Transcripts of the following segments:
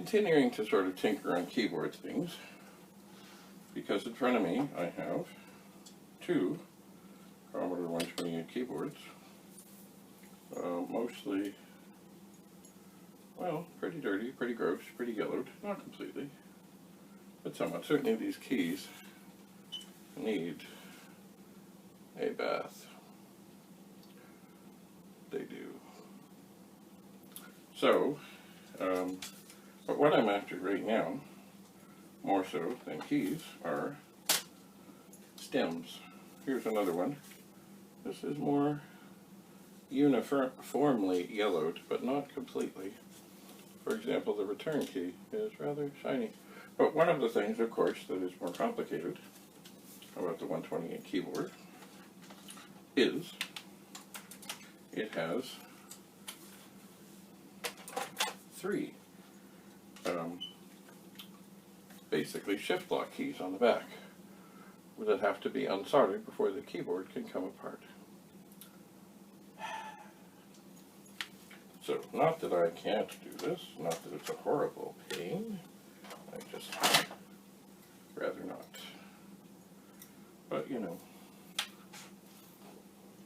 continuing to sort of tinker on keyboard things, because in front of me I have two Commodore 128 keyboards, mostly, well, pretty dirty, pretty gross, pretty yellowed, not completely, but somewhat. Certainly these keys need a bath. They do. So, but what I'm after right now, more so than keys, are stems. Here's another one. This is more uniformly yellowed, but not completely. For example, the return key is rather shiny. But one of the things, of course, that is more complicated about the 128 keyboard is it has three basically shift lock keys on the back that have to be unsoldered before the keyboard can come apart. So, not that I can't do this, not that it's a horrible pain, I just rather not. But, you know,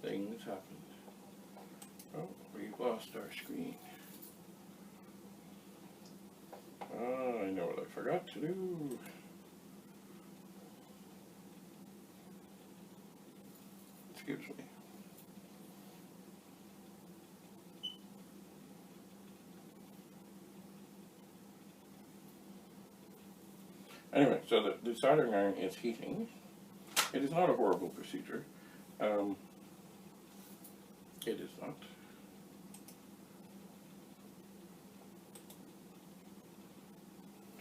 things happen. Oh, we've lost our screen. I know what I forgot to do. Excuse me. Anyway, so the soldering iron is heating. It is not a horrible procedure. It is not.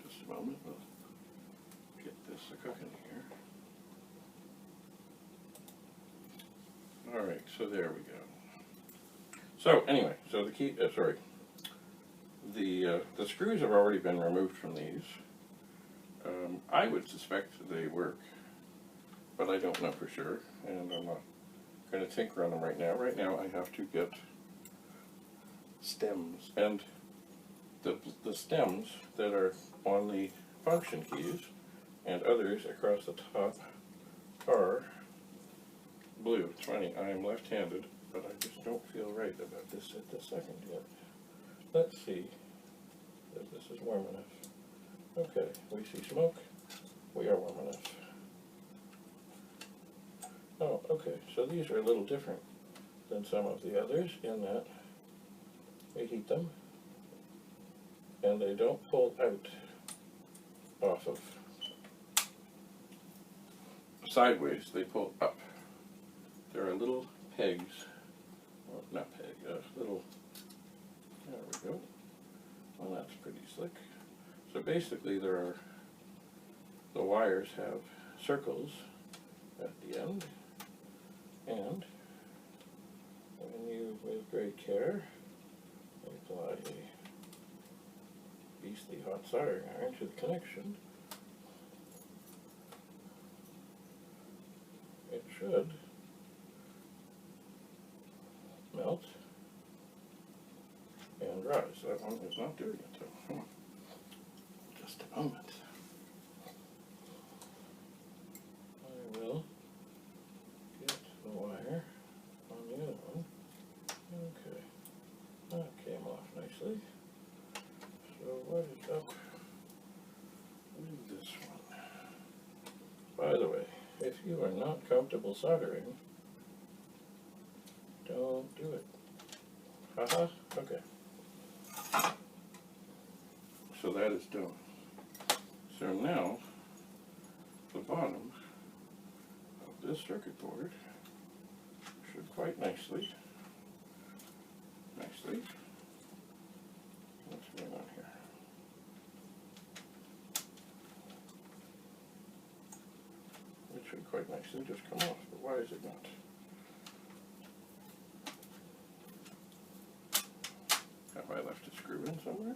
Just a moment, we'll get this cooking here. Alright, so there we go. So anyway, so the key, the screws have already been removed from these. I would suspect they work, but I don't know for sure, and I'm not going to tinker on them right now. Right now I have to get stems, and the stems that are on the function keys and others across the top are blue. It's funny, I am left-handed, but I just don't feel right about this at this second yet. Let's see if this is warm enough. Okay, we see smoke. We are warm enough. Oh, okay, so these are a little different than some of the others in that we heat them and they don't pull out off of sideways, they pull up. There are little pegs, well, not pegs, little, there we go. Well, that's pretty slick. So basically the wires have circles at the end, and when you, with great care, apply a beastly hot soldering iron to the connection, it should melt and rise. That one is not doing it though. Just a moment. I will get the wire on the other one. Okay, that came off nicely. So what is up with this one? By the way, if you are not comfortable soldering, don't do it. Haha, okay. So that is done. So now, the bottom of this circuit board should quite nicely, what's going on here? It should quite nicely just come off, but why is it not? Have I left a screw in somewhere?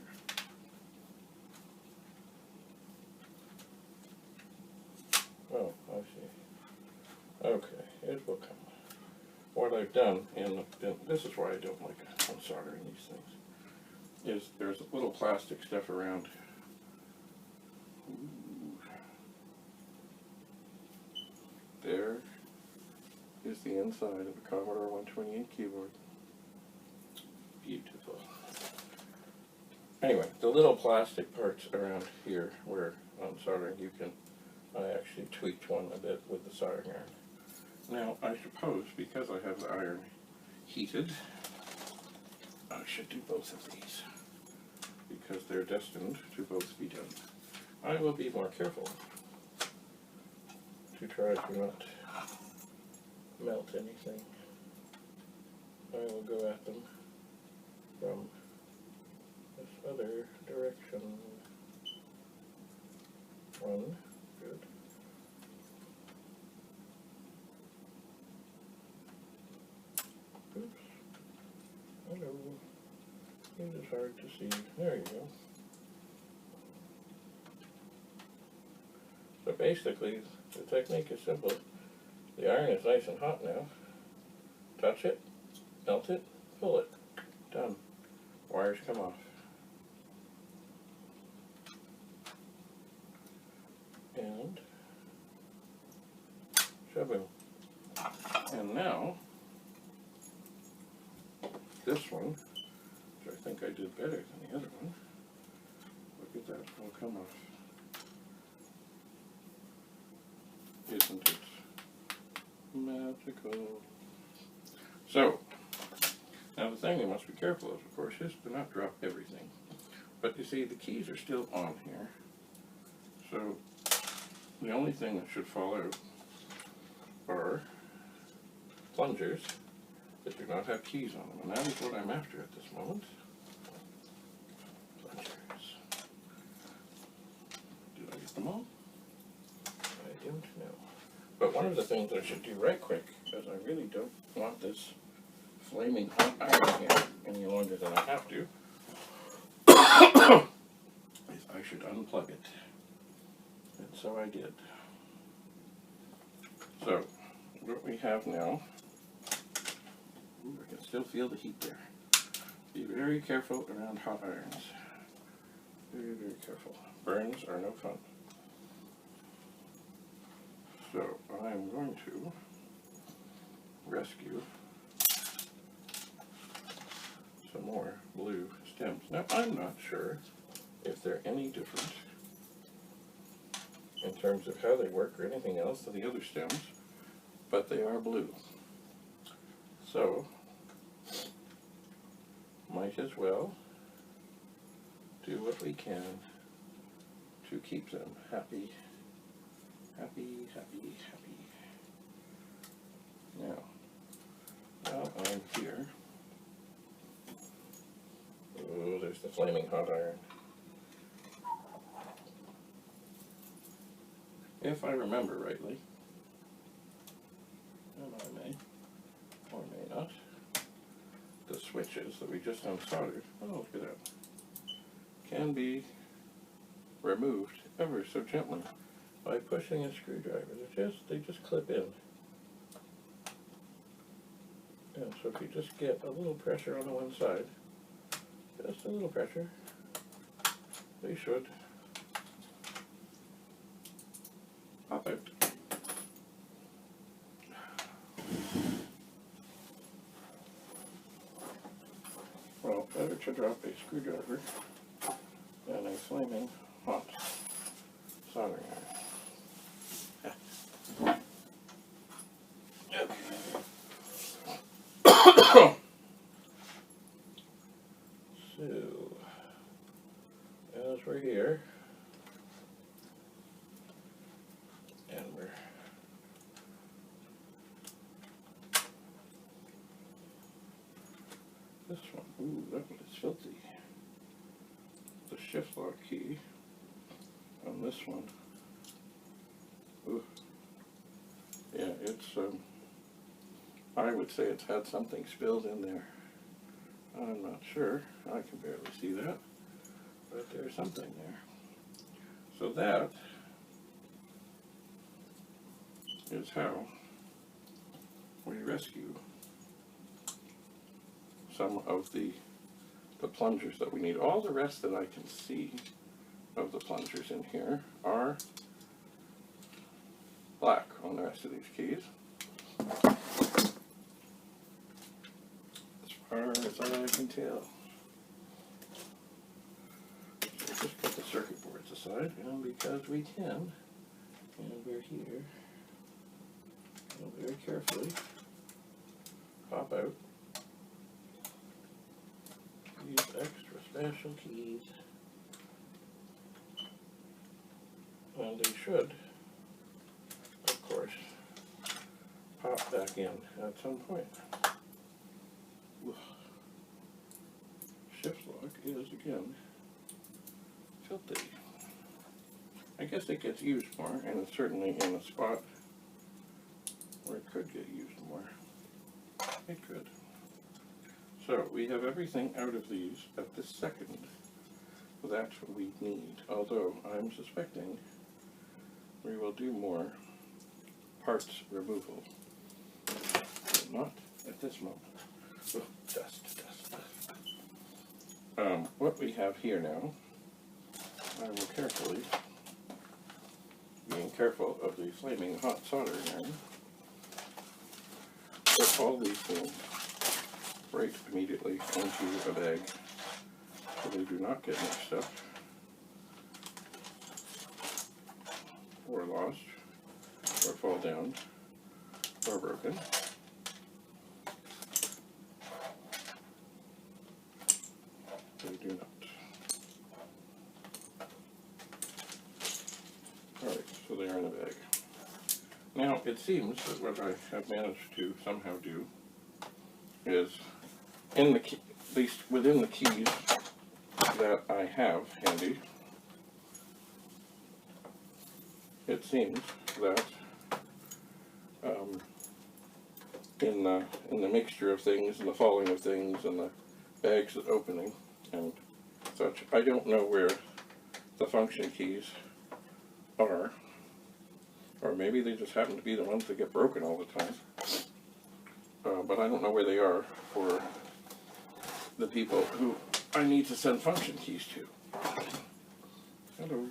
Oh, I see. Okay, it will come. What I've done, this is why I don't like unsoldering these things, is there's little plastic stuff around Ooh. There is the inside of a Commodore 128 keyboard. Beautiful. Anyway, the little plastic parts around here where on soldering I actually tweaked one a bit with the soldering iron. Now, I suppose because I have the iron heated, I should do both of these because they're destined to both be done. I will be more careful to try to not melt anything. I will go at them from this other direction. One, good. Oops. Hello. It is hard to see. There you go. So basically, the technique is simple. The iron is nice and hot now. Touch it, melt it, pull it. Done. Wires come off. And shaboom. And now, this one, which I think I did better than the other one, look at that, will come off. Isn't it magical? So, now the thing you must be careful of course, is to not drop everything. But you see, the keys are still on here. So, the only thing that should fall out are plungers that do not have keys on them. And that is what I'm after at this moment. Plungers. Did I get them all? I don't know. But one of the things I should do right quick, because I really don't want this flaming hot iron here any longer than I have to, is I should unplug it. And so I did. So, what we have now, ooh, I can still feel the heat there. Be very careful around hot irons. Very, very careful. Burns are no fun. So, I'm going to rescue some more blue stems. Now, I'm not sure if they're any different in terms of how they work or anything else than the other stems, but they are blue. So, might as well do what we can to keep them happy, happy, happy, happy. Now, while I'm here, oh, there's the flaming hot iron. If I remember rightly, and I may or may not, the switches that we just unsoldered, oh look at that, can be removed ever so gently by pushing a screwdriver. They just clip in. And so if you just get a little pressure on the one side, just a little pressure, they should pop out. Well, better to drop a screwdriver than a flaming hot soldering iron. So, as we're here, and we're this one, ooh, that one is filthy. The shift lock key on this one, ooh, yeah, it's, I would say it's had something spilled in there. I'm not sure, I can barely see that, but there's something there. So that is how we rescue some of the plungers that we need. All the rest that I can see of the plungers in here are black on the rest of these keys. As far as I can tell. So just put the circuit boards aside, and because we can, and we're here, we'll very carefully pop out these extra special keys. And they should, of course, pop back in at some point. Shift lock is, again, filthy. I guess it gets used more, and it's certainly in a spot where it could get used more. It could. So, we have everything out of these at this second that we need, although I'm suspecting we will do more parts removal. But not at this moment. Oh, dust. What we have here now, I will carefully, being careful of the flaming hot soldering iron, put all these things right immediately into a bag so they do not get mixed up or lost or fall down or broken. They do not. Alright, so they are in a bag. Now, it seems that what I have managed to somehow do is, in the key, at least within the keys that I have handy, it seems that in the mixture of things and the falling of things and the bags opening and such, I don't know where the function keys are, or maybe they just happen to be the ones that get broken all the time, but I don't know where they are for the people who I need to send function keys to. Hello.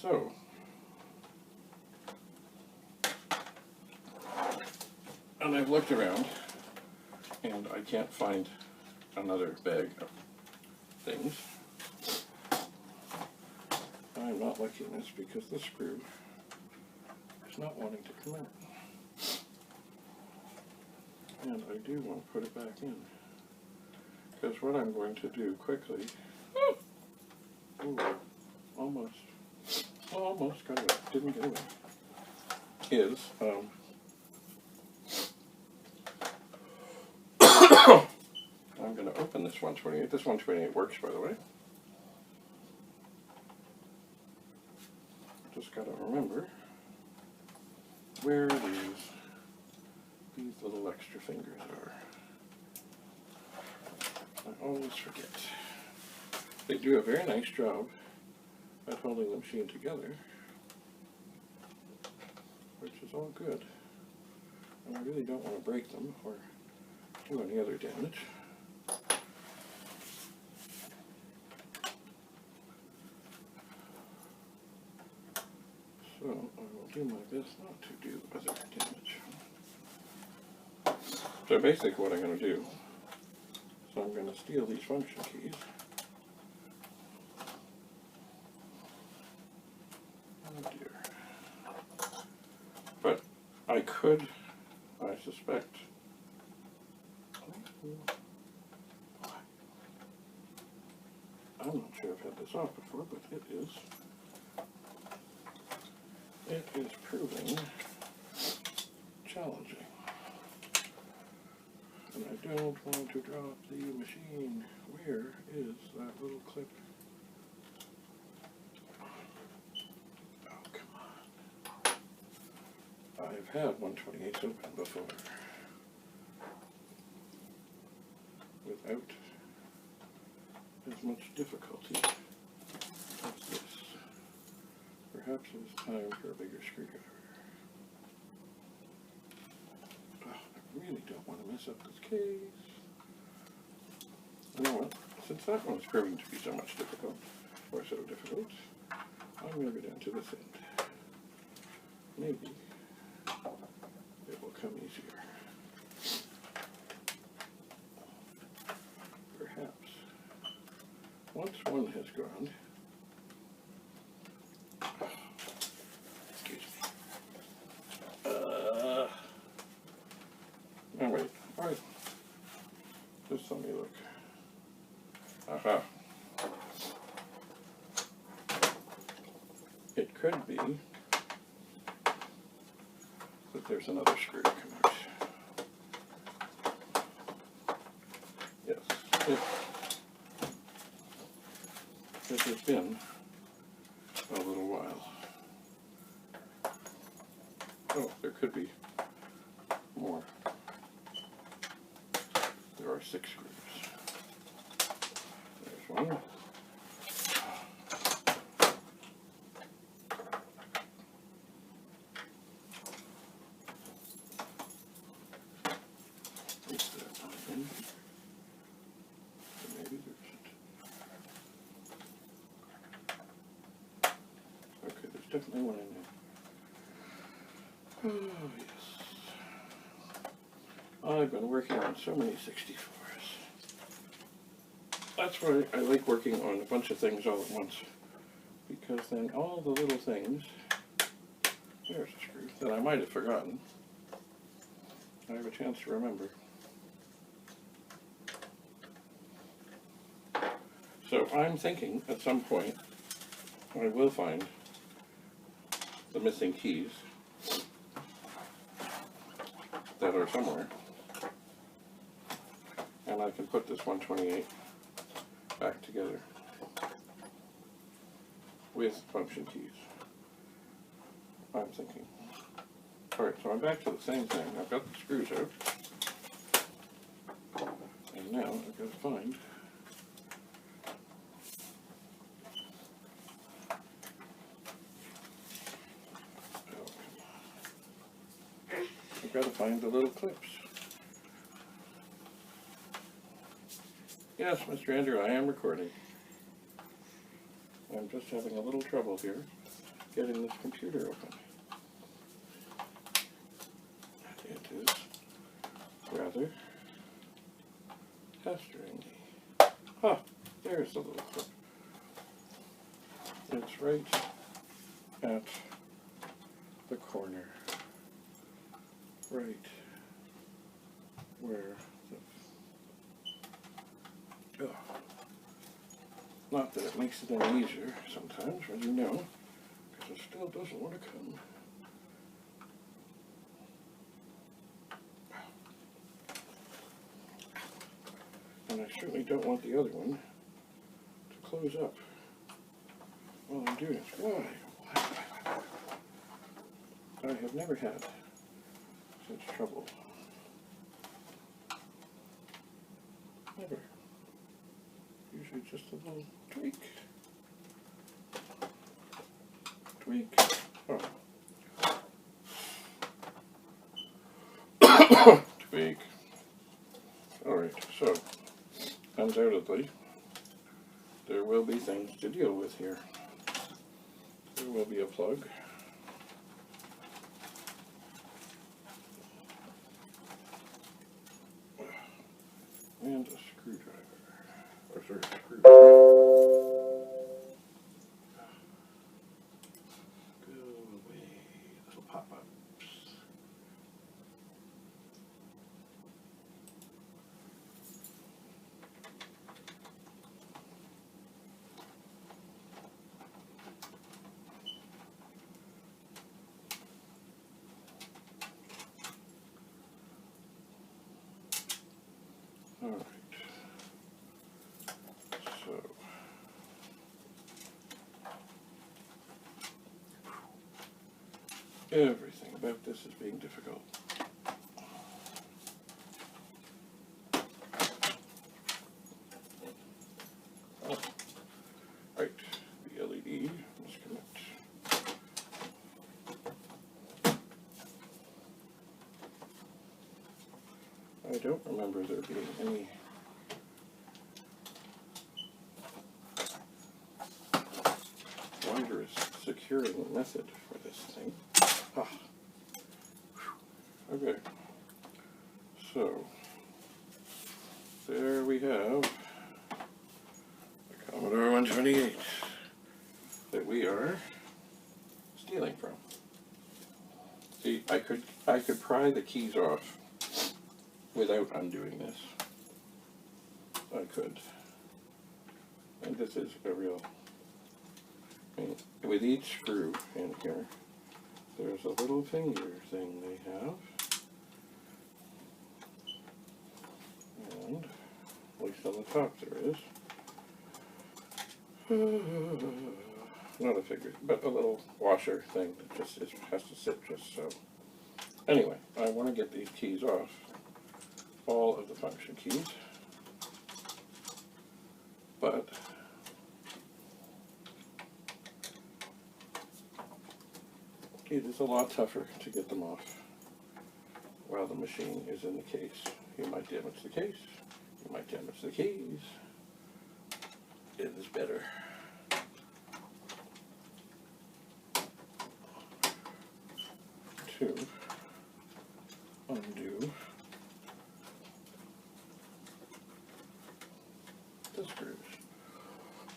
So, and I've looked around, and I can't find another bag of things. I'm not liking this because the screw is not wanting to come out. And I do want to put it back in. Because what I'm going to do quickly, almost got away, didn't get away, is, I'm going to open this 128. This 128 works, by the way. Just got to remember where these little extra fingers are. I always forget. They do a very nice job at holding the machine together, which is all good. And I really don't want to break them or do any other damage. So I will do my best not to do other damage. So basically what I'm going to do, so I'm going to steal these function keys. Oh dear. But I could, I suspect, I'm not sure I've had this off before, but it is proving challenging. And I don't want to drop the machine. Where is that little clip? Oh, come on. I've had 128s open before without as much difficulty as this. Perhaps it is time for a bigger screwdriver. Oh, I really don't want to mess up this case. You know what? since that one's proving to be so much difficult, or so difficult, I'm going to go down to this end. Maybe it will come easier. Perhaps. Once one has gone, excuse me. Oh wait, alright. Just let me look. Aha. It could be that there's another screw to come out. Yes, it has been a little while. Oh, there could be more. There are 6 screws. There's one. Is there nothing? Maybe there isn't. Okay, there's definitely one in there. Oh, yes. I've been working on so many 64s. That's why I like working on a bunch of things all at once. Because then all the little things, there's a screw that I might have forgotten, I have a chance to remember. So I'm thinking at some point I will find the missing keys that are somewhere, and I can put this 128 back together with function keys. I'm thinking. Alright, so I'm back to the same thing. I've got the screws out, and now I've got to find the little clips. Yes, Mr. Andrew, I am recording. I'm just having a little trouble here getting this computer open. It is rather pestering me. Ah, there's the little clip. It's right at the corner. Right where the... Oh. Not that it makes it any easier sometimes, as you know, because it still doesn't want to come. And I certainly don't want the other one to close up while I'm doing it. Why? I have never had such trouble. Never. Usually just a little tweak. Tweak. Oh. Tweak. Alright, so undoubtedly there will be things to deal with here. There will be a plug. And a screwdriver. Or sorry, screwdriver. Go away, little pop-ups. All right. So everything about this is being difficult. Oh. Right, the LED must connect. I don't remember there being any securing method for this thing. Ah. Okay, so there we have the Commodore 128 that we are stealing from. See, I could pry the keys off without undoing this. I could. And this is a real, I mean, with each screw in here, there's a little finger thing they have. And, at least on the top there is. Not a figure, but a little washer thing that just has to sit just so. Anyway, I want to get these keys off, all of the function keys, but it is a lot tougher to get them off while the machine is in the case. You might damage the case, you might damage the keys. It is better to undo the screws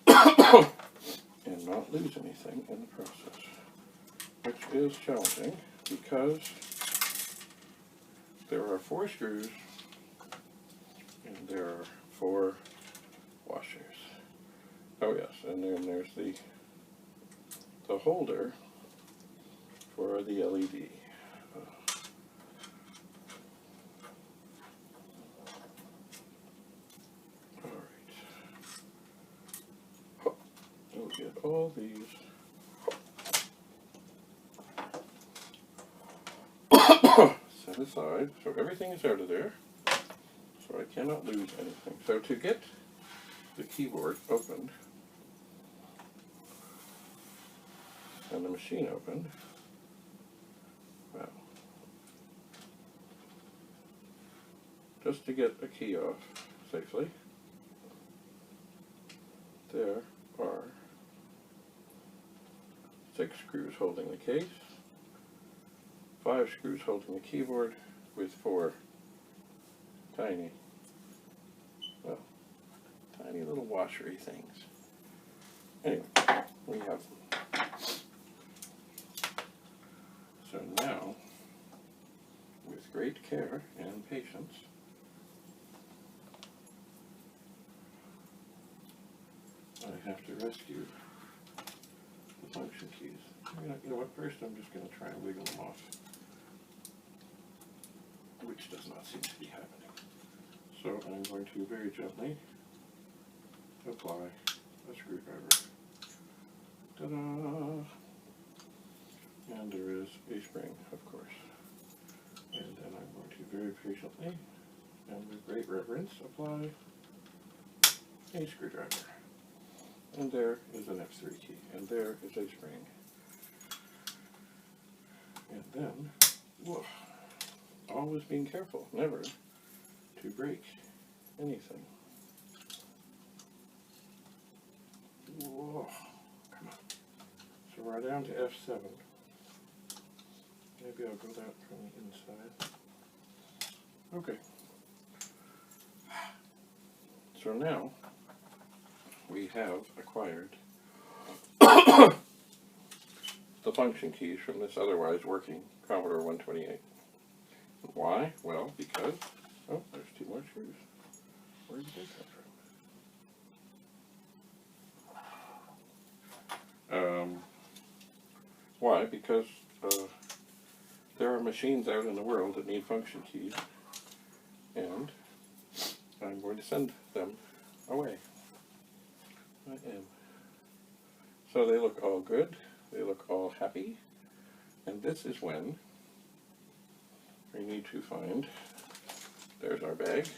and not lose anything in the process, which is challenging because there are 4 screws and there are 4 washers. Oh yes, and then there's the holder for the LED. Alright. We'll get all these set aside, so everything is out of there, so I cannot lose anything. So to get the keyboard opened and the machine opened, well, just to get a key off safely, there are 6 screws holding the case, 5 screws holding the keyboard, with 4 tiny, well, tiny little washery things. Anyway, we have them. So now, with great care and patience, I have to rescue the function keys. You know what, first I'm just going to try and wiggle them off, which does not seem to be happening. So I'm going to very gently apply a screwdriver. Ta-da! And there is a spring, of course. And then I'm going to very patiently and with great reverence apply a screwdriver. And there is an F3 key, and there is a spring. And then, whoa, always being careful, never to break anything. Whoa, come on. So we're down to F7. Maybe I'll go that from the inside. Okay. So now we have acquired the function keys from this otherwise working Commodore 128. Why? Well, because, oh, there's 2 more screws. Where did they come from? Why? Because there are machines out in the world that need function keys, and I'm going to send them away. I am. So they look all good, they look all happy, and this is when we need to find, there's our bag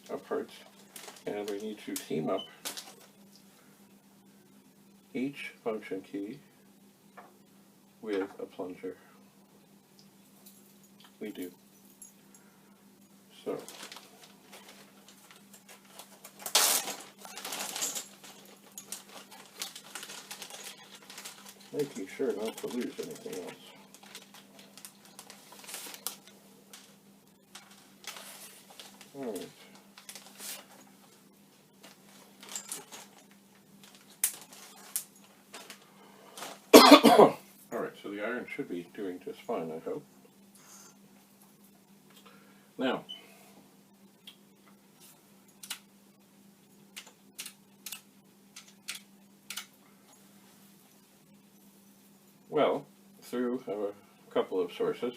of parts, and we need to team up each function key with a plunger. We do. So, making sure not to lose anything else. Alright. Alright, so the iron should be doing just fine, I hope. Now, well, through a couple of sources,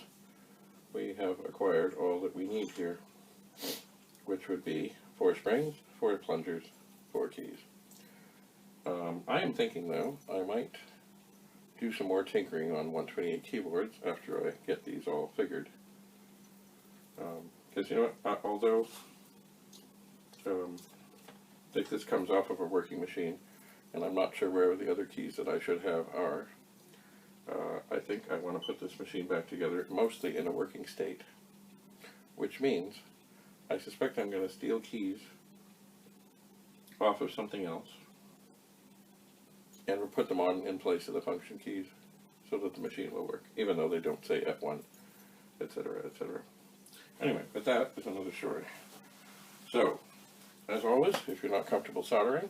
we have acquired all that we need here, which would be 4 springs, 4 plungers, 4 keys. I am thinking, though, I might do some more tinkering on 128 keyboards after I get these all figured. Because, you know what, although if this comes off of a working machine, and I'm not sure where the other keys that I should have are, I think I want to put this machine back together mostly in a working state, which means I suspect I'm going to steal keys off of something else and we'll put them on in place of the function keys so that the machine will work, even though they don't say F1, etc., etc. Anyway, but that is another story. So, as always, if you're not comfortable soldering,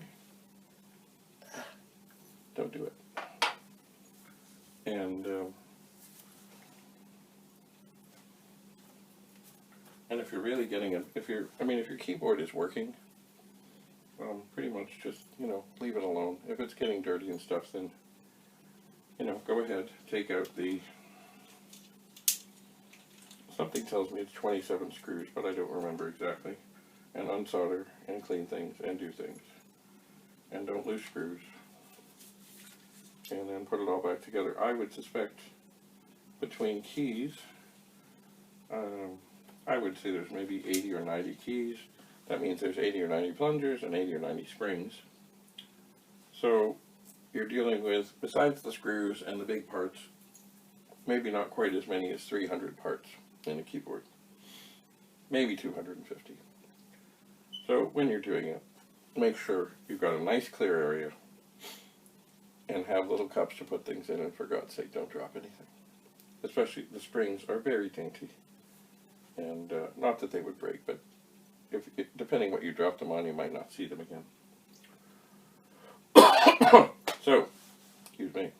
don't do it. And if you're really getting if your keyboard is working, pretty much just, leave it alone. If it's getting dirty and stuff, then, go ahead, take out something tells me it's 27 screws, but I don't remember exactly, and unsolder, and clean things, and do things. And don't lose screws. And then put it all back together. I would suspect between keys, I would say there's maybe 80 or 90 keys. That means there's 80 or 90 plungers and 80 or 90 springs. So you're dealing with, besides the screws and the big parts, maybe not quite as many as 300 parts in a keyboard. Maybe 250. So when you're doing it, make sure you've got a nice clear area and have little cups to put things in, and for God's sake, don't drop anything. Especially the springs are very dainty. And not that they would break, but depending what you drop them on, you might not see them again. So, excuse me.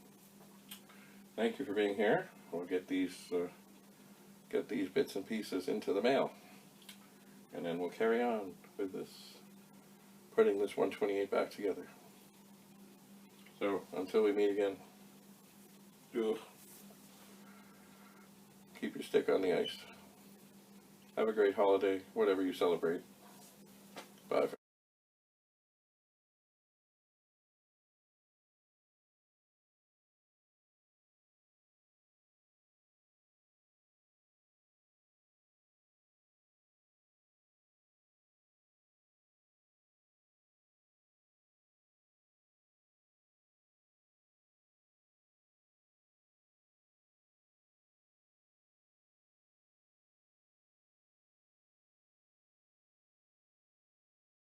Thank you for being here. We'll get these bits and pieces into the mail, and then we'll carry on with this, putting this 128 back together. So, until we meet again, keep your stick on the ice. Have a great holiday, whatever you celebrate. Bye.